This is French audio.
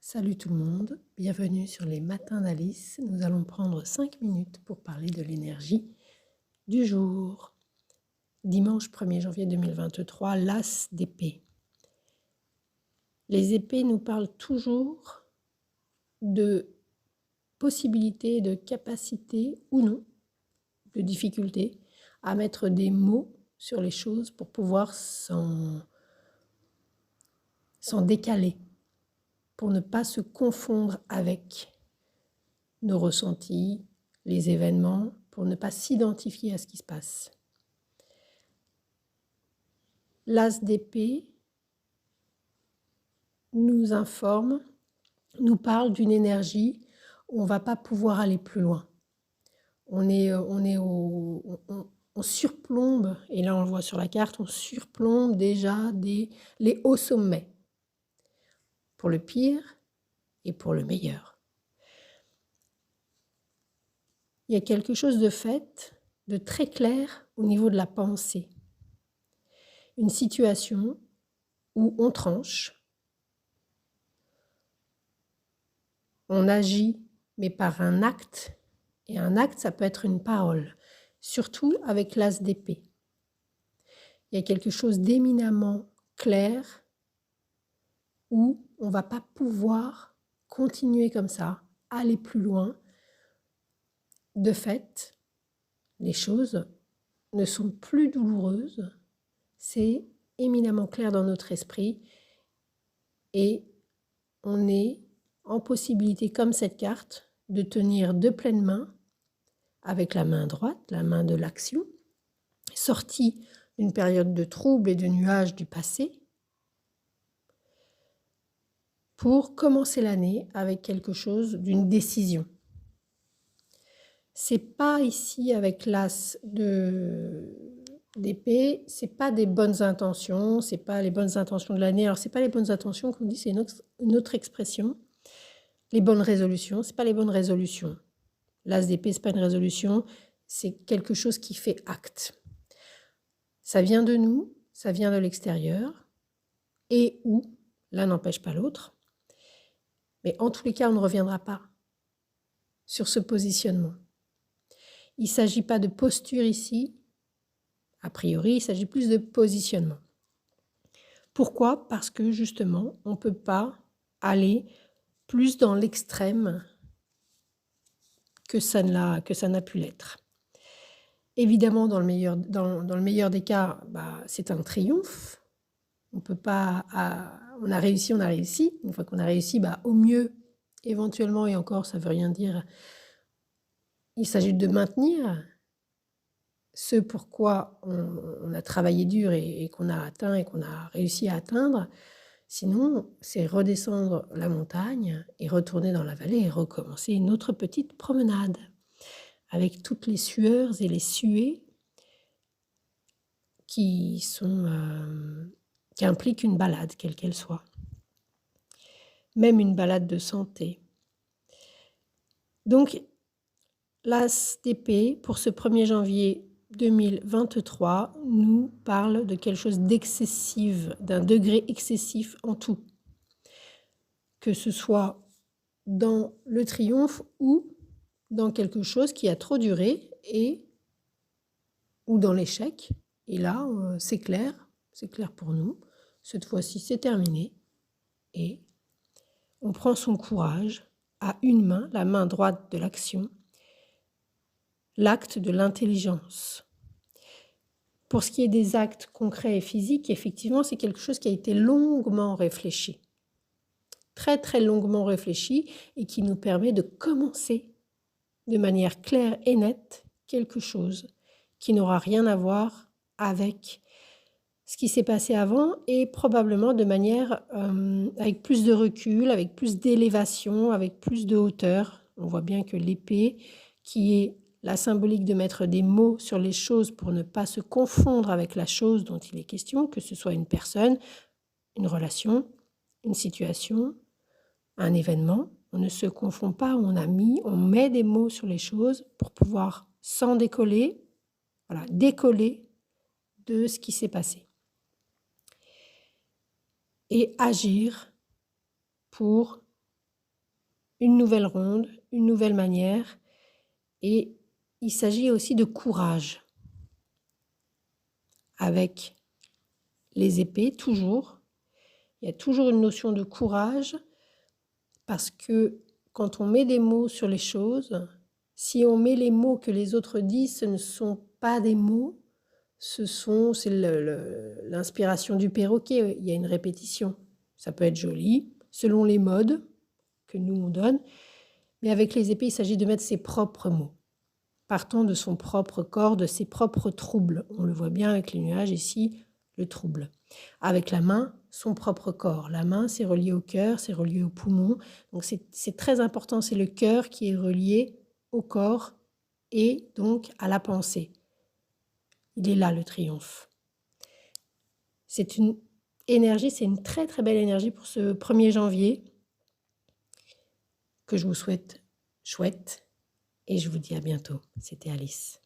Salut tout le monde, bienvenue sur les matins d'Alice. Nous allons prendre 5 minutes pour parler de l'énergie du jour. Dimanche 1er janvier 2023, l'as d'épée. Les épées nous parlent toujours de possibilités, de capacités ou non, de difficultés à mettre des mots sur les choses pour pouvoir s'en décaler, pour ne pas se confondre avec nos ressentis, les événements, pour ne pas s'identifier à ce qui se passe. L'as d'épée nous informe, nous parle d'une énergie où on ne va pas pouvoir aller plus loin. On surplombe, et là on le voit sur la carte, on surplombe déjà les hauts sommets, pour le pire et pour le meilleur. Il y a quelque chose de fait, de très clair au niveau de la pensée. Une situation où on tranche, on agit, mais par un acte, et un acte, ça peut être une parole, surtout avec l'as d'épée. Il y a quelque chose d'éminemment clair où on ne va pas pouvoir continuer comme ça, aller plus loin. De fait, les choses ne sont plus douloureuses, c'est éminemment clair dans notre esprit et on est en possibilité, comme cette carte, de tenir de pleine main, avec la main droite, la main de l'action, sortie d'une période de trouble et de nuages du passé, pour commencer l'année avec quelque chose d'une décision. C'est pas ici avec l'as d'épée, c'est pas des bonnes intentions, c'est pas les bonnes intentions de l'année. Alors c'est pas les bonnes intentions qu'on dit, c'est une autre expression. Les bonnes résolutions, c'est pas les bonnes résolutions. L'as d'épée, c'est pas une résolution, c'est quelque chose qui fait acte. Ça vient de nous, ça vient de l'extérieur, et ou, l'un n'empêche pas l'autre. Mais en tous les cas, on ne reviendra pas sur ce positionnement. Il ne s'agit pas de posture ici, a priori, il s'agit plus de positionnement. Pourquoi ? Parce que justement, on ne peut pas aller plus dans l'extrême que ça n'a pu l'être. Évidemment, dans le meilleur des cas, c'est un triomphe. On peut pas, on a réussi. Une fois qu'on a réussi, au mieux, éventuellement, et encore, ça ne veut rien dire. Il s'agit de maintenir ce pourquoi on a travaillé dur et qu'on a atteint et qu'on a réussi à atteindre. Sinon, c'est redescendre la montagne et retourner dans la vallée et recommencer une autre petite promenade avec toutes les sueurs et les suées qui impliquent une balade, quelle qu'elle soit. Même une balade de santé. Donc, l'as d'épée, pour ce 1er janvier 2023, nous parle de quelque chose d'excessif, d'un degré excessif en tout. Que ce soit dans le triomphe ou dans quelque chose qui a trop duré ou dans l'échec. Et là, c'est clair pour nous. Cette fois-ci, c'est terminé. Et on prend son courage à une main, la main droite de l'action, l'acte de l'intelligence. Pour ce qui est des actes concrets et physiques, effectivement, c'est quelque chose qui a été longuement réfléchi. Très, très longuement réfléchi et qui nous permet de commencer de manière claire et nette quelque chose qui n'aura rien à voir avec ce qui s'est passé avant et probablement de manière avec plus de recul, avec plus d'élévation, avec plus de hauteur. On voit bien que l'épée, qui est la symbolique de mettre des mots sur les choses pour ne pas se confondre avec la chose dont il est question, que ce soit une personne, une relation, une situation, un événement. On ne se confond pas, on met des mots sur les choses pour pouvoir s'en décoller, décoller de ce qui s'est passé. Et agir pour une nouvelle ronde, une nouvelle manière. Et il s'agit aussi de courage. Avec les épées, toujours. Il y a toujours une notion de courage parce que quand on met des mots sur les choses, si on met les mots que les autres disent, ce ne sont pas des mots, c'est l'inspiration du perroquet, il y a une répétition. Ça peut être joli, selon les modes que nous on donne, mais avec les épées, il s'agit de mettre ses propres mots, partant de son propre corps, de ses propres troubles. On le voit bien avec les nuages ici, le trouble. Avec la main, son propre corps. La main, c'est relié au cœur, c'est relié au poumon. Donc c'est très important, c'est le cœur qui est relié au corps et donc à la pensée. Il est là le triomphe. C'est une énergie, c'est une très très belle énergie pour ce 1er janvier que je vous souhaite chouette et je vous dis à bientôt. C'était Alice.